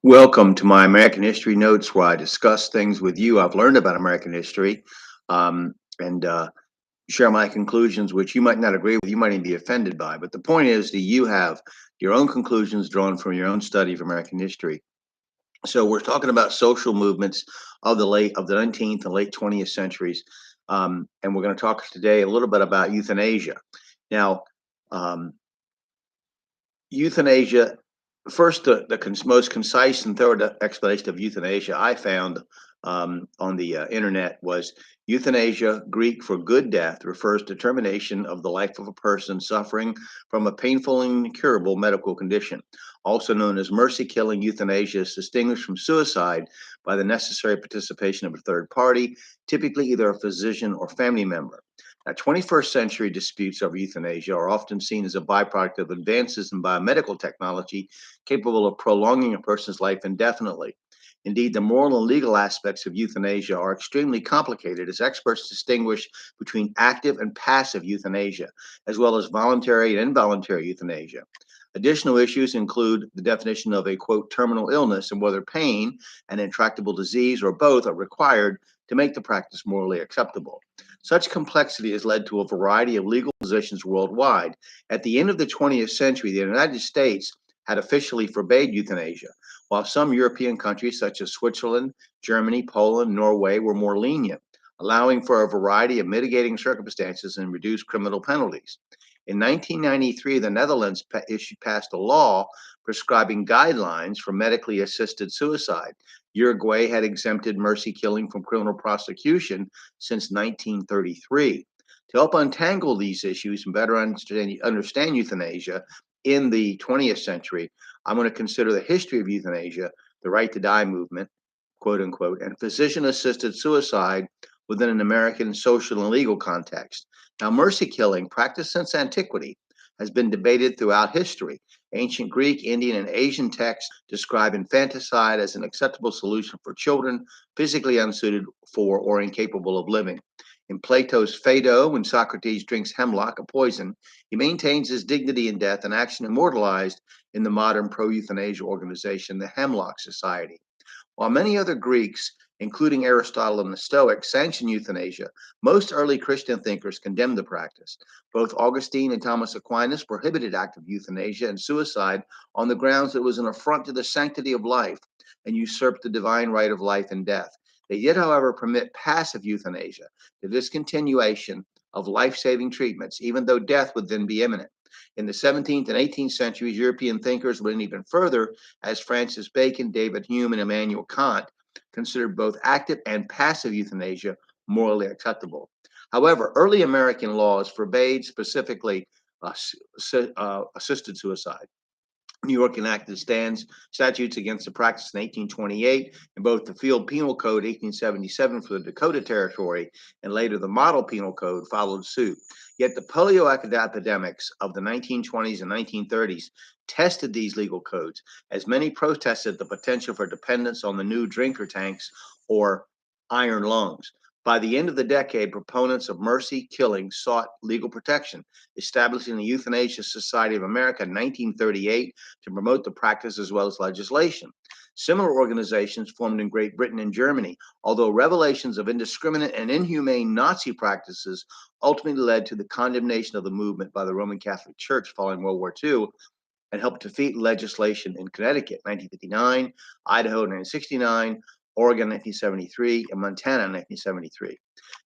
Welcome to my American History Notes, where I discuss things with you I've learned about American history, and share my conclusions, which you might not agree with, you might even be offended by. But the point is that you have your own conclusions drawn from your own study of American history. So we're talking about social movements of the 19th and late 20th centuries, and we're going to talk today a little bit about euthanasia. Now, um, euthanasia. First, the most concise and thorough explanation of euthanasia I found on the internet was euthanasia, Greek for good death, refers to termination of the life of a person suffering from a painful and incurable medical condition. Also known as mercy killing, euthanasia is distinguished from suicide by the necessary participation of a third party, typically either a physician or family member. Now, 21st century disputes over euthanasia are often seen as a byproduct of advances in biomedical technology capable of prolonging a person's life indefinitely. Indeed, the moral and legal aspects of euthanasia are extremely complicated as experts distinguish between active and passive euthanasia, as well as voluntary and involuntary euthanasia. Additional issues include the definition of a quote terminal illness and whether pain, an intractable disease, or both are required to make the practice morally acceptable. Such complexity has led to a variety of legal positions worldwide. At the end of the 20th century, the United States had officially forbade euthanasia, while some European countries such as Switzerland, Germany, Poland, Norway were more lenient, allowing for a variety of mitigating circumstances and reduced criminal penalties. In 1993, the Netherlands passed a law prescribing guidelines for medically assisted suicide. Uruguay had exempted mercy killing from criminal prosecution since 1933. To help untangle these issues and better understand euthanasia in the 20th century, I'm going to consider the history of euthanasia, the right to die movement, quote unquote, and physician assisted suicide within an American social and legal context. Now, mercy killing, practiced since antiquity, has been debated throughout history. Ancient Greek, Indian, and Asian texts describe infanticide as an acceptable solution for children physically unsuited for or incapable of living. In Plato's Phaedo, when Socrates drinks hemlock, a poison, he maintains his dignity in death, an action immortalized in the modern pro euthanasia organization, the Hemlock Society. While many other Greeks, including Aristotle and the Stoics, sanctioned euthanasia, most early Christian thinkers condemned the practice. Both Augustine and Thomas Aquinas prohibited active euthanasia and suicide on the grounds that it was an affront to the sanctity of life and usurped the divine right of life and death. They did, however, permit passive euthanasia, the discontinuation of life saving treatments, even though death would then be imminent. In the 17th and 18th centuries, European thinkers went even further, as Francis Bacon, David Hume, and Immanuel Kant considered both active and passive euthanasia morally acceptable. However, early American laws forbade specifically assisted suicide. New York enacted statutes against the practice in 1828, and both the Field Penal Code 1877 for the Dakota Territory and later the Model Penal Code followed suit. Yet the polio epidemics of the 1920s and 1930s tested these legal codes, as many protested the potential for dependence on the new drinker tanks or iron lungs. By the end of the decade, proponents of mercy killing sought legal protection, establishing the Euthanasia Society of America in 1938 to promote the practice as well as legislation. Similar organizations formed in Great Britain and Germany, although revelations of indiscriminate and inhumane Nazi practices ultimately led to the condemnation of the movement by the Roman Catholic Church following World War II and helped defeat legislation in Connecticut 1959, Idaho 1969, Oregon 1973, and Montana 1973.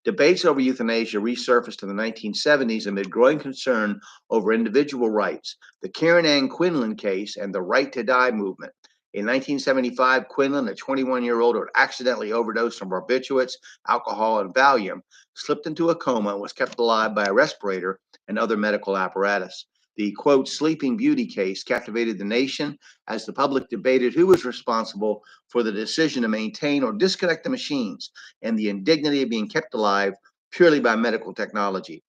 Debates over euthanasia resurfaced in the 1970s amid growing concern over individual rights. The Karen Ann Quinlan case and the Right to Die movement. In 1975, Quinlan, a 21-year-old who had accidentally overdosed on barbiturates, alcohol, and Valium, slipped into a coma and was kept alive by a respirator and other medical apparatus. The quote Sleeping Beauty case captivated the nation as the public debated who was responsible for the decision to maintain or disconnect the machines and the indignity of being kept alive purely by medical technology.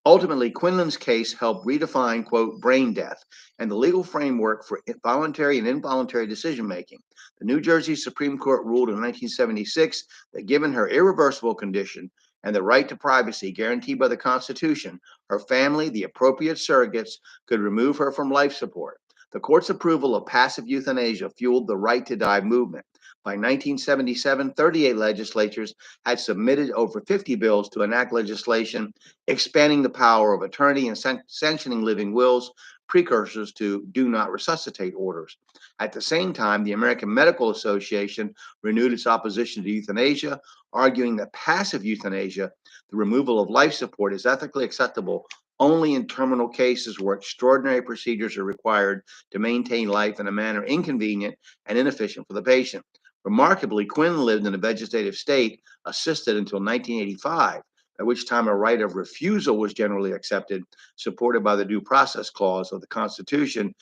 Ultimately, Quinlan's case helped redefine, quote, brain death and the legal framework for voluntary and involuntary decision making. The New Jersey Supreme Court ruled in 1976 that given her irreversible condition and the right to privacy guaranteed by the Constitution, her family, the appropriate surrogates, could remove her from life support. The court's approval of passive euthanasia fueled the right to die movement. By 1977, 38 legislatures had submitted over 50 bills to enact legislation expanding the power of attorney and sanctioning living wills, precursors to do not resuscitate orders. At the same time, the American Medical Association renewed its opposition to euthanasia, arguing that passive euthanasia, the removal of life support, is ethically acceptable only in terminal cases where extraordinary procedures are required to maintain life in a manner inconvenient and inefficient for the patient. Remarkably, Quinn lived in a vegetative state assisted until 1985, at which time a right of refusal was generally accepted, supported by the Due Process Clause of the Constitution,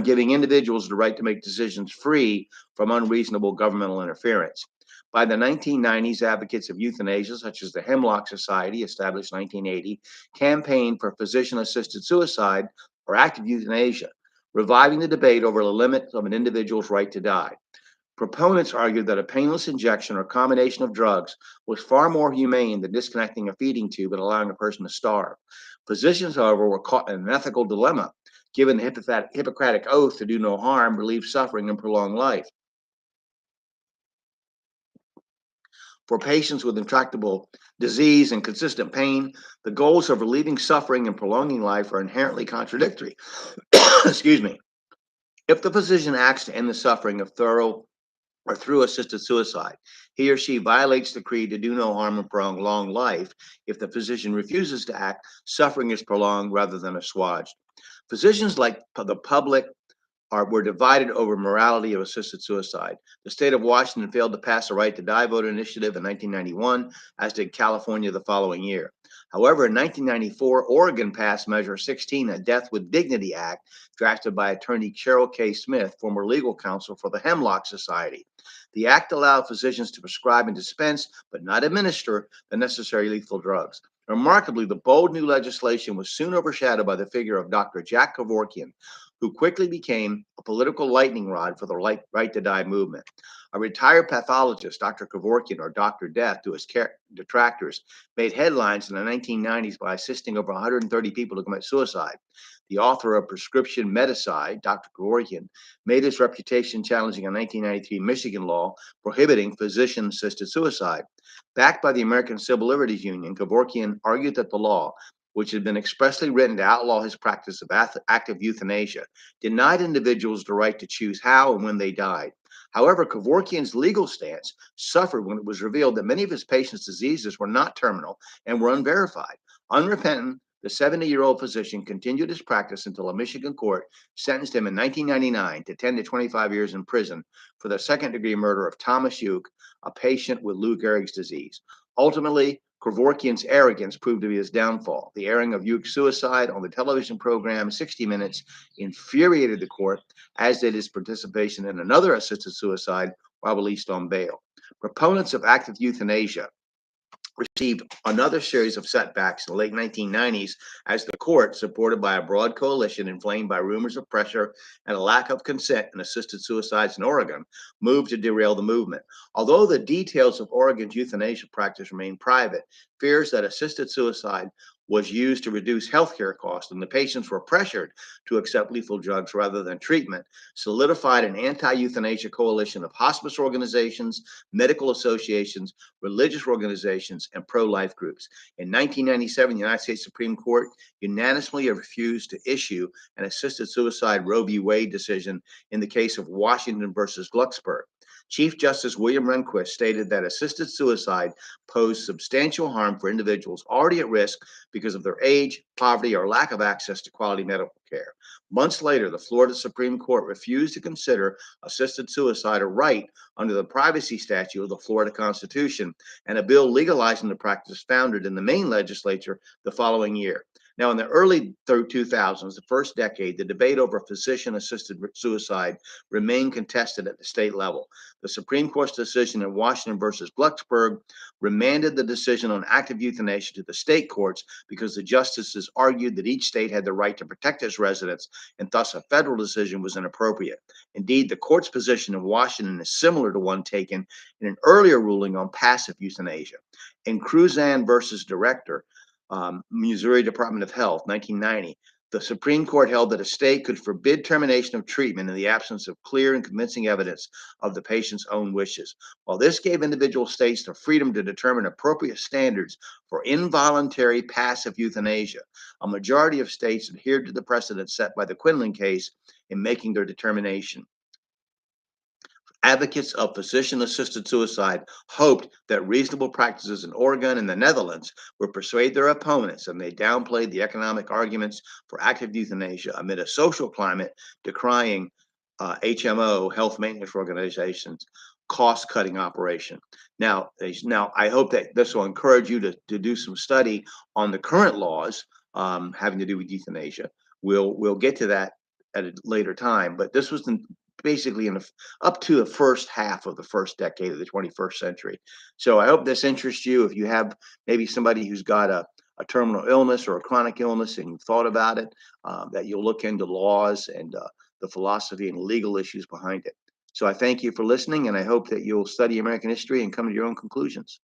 giving individuals the right to make decisions free from unreasonable governmental interference. By the 1990s, advocates of euthanasia, such as the Hemlock Society, established 1980, campaigned for physician-assisted suicide or active euthanasia, reviving the debate over the limits of an individual's right to die. Proponents argued that a painless injection or combination of drugs was far more humane than disconnecting a feeding tube and allowing a person to starve. Physicians, however, were caught in an ethical dilemma, given the Hippocratic oath to do no harm, relieve suffering, and prolong life. For patients with intractable disease and consistent pain, the goals of relieving suffering and prolonging life are inherently contradictory. Excuse me. If the physician acts to end the suffering of thorough or through assisted suicide, he or she violates the creed to do no harm and prolong life. If the physician refuses to act, suffering is prolonged rather than assuaged. Physicians, like the public, were divided over morality of assisted suicide. The state of Washington failed to pass a right to die vote initiative in 1991, as did California the following year. However, in 1994, Oregon passed Measure 16, a Death with Dignity Act, drafted by attorney Cheryl K. Smith, former legal counsel for the Hemlock Society. The act allowed physicians to prescribe and dispense, but not administer, the necessary lethal drugs. Remarkably, the bold new legislation was soon overshadowed by the figure of Dr. Jack Kevorkian, who quickly became a political lightning rod for the right to die movement. A retired pathologist, Dr. Kevorkian, or Dr. Death to his detractors, made headlines in the 1990s by assisting over 130 people to commit suicide. The author of Prescription Medicide, Dr. Kevorkian, made his reputation challenging a 1993 Michigan law prohibiting physician-assisted suicide. Backed by the American Civil Liberties Union, Kevorkian argued that the law, which had been expressly written to outlaw his practice of active euthanasia, denied individuals the right to choose how and when they died. However, Kevorkian's legal stance suffered when it was revealed that many of his patients' diseases were not terminal and were unverified. Unrepentant, the 70-year-old physician continued his practice until a Michigan court sentenced him in 1999 to 10 to 25 years in prison for the second-degree murder of Thomas Uke, a patient with Lou Gehrig's disease. Ultimately, Kevorkian's arrogance proved to be his downfall. The airing of Uke's suicide on the television program 60 Minutes infuriated the court, as did his participation in another assisted suicide while released on bail. Proponents of active euthanasia received another series of setbacks in the late 1990s as the court, supported by a broad coalition inflamed by rumors of pressure and a lack of consent in assisted suicides in Oregon, moved to derail the movement. Although the details of Oregon's euthanasia practice remain private, fears that assisted suicide was used to reduce healthcare costs and the patients were pressured to accept lethal drugs rather than treatment solidified an anti-euthanasia coalition of hospice organizations, medical associations, religious organizations, and pro-life groups. In 1997, the United States Supreme Court unanimously refused to issue an assisted suicide Roe v. Wade decision in the case of Washington versus Glucksberg. Chief Justice William Rehnquist stated that assisted suicide posed substantial harm for individuals already at risk because of their age, poverty, or lack of access to quality medical care. Months later, the Florida Supreme Court refused to consider assisted suicide a right under the privacy statute of the Florida Constitution, and a bill legalizing the practice founded in the Maine legislature the following year. Now, in the early 2000s, the first decade, the debate over physician-assisted suicide remained contested at the state level. The Supreme Court's decision in Washington versus Glucksberg remanded the decision on active euthanasia to the state courts because the justices argued that each state had the right to protect its residents, and thus a federal decision was inappropriate. Indeed, the court's position in Washington is similar to one taken in an earlier ruling on passive euthanasia. In Cruzan versus Director, Missouri Department of Health, 1990, The Supreme Court held that a state could forbid termination of treatment in the absence of clear and convincing evidence of the patient's own wishes. While this gave individual states the freedom to determine appropriate standards for involuntary passive euthanasia, a majority of states adhered to the precedent set by the Quinlan case in making their determination. Advocates of physician-assisted suicide hoped that reasonable practices in Oregon and the Netherlands would persuade their opponents, and they downplayed the economic arguments for active euthanasia amid a social climate decrying HMO, health maintenance organizations, cost-cutting operation. Now, I hope that this will encourage you to do some study on the current laws having to do with euthanasia. We'll get to that at a later time, but this was basically up to the first half of the first decade of the 21st century. So I hope this interests you. If you have maybe somebody who's got a terminal illness or a chronic illness and you've thought about it, that you'll look into laws and the philosophy and legal issues behind it. So I thank you for listening, and I hope that you'll study American history and come to your own conclusions.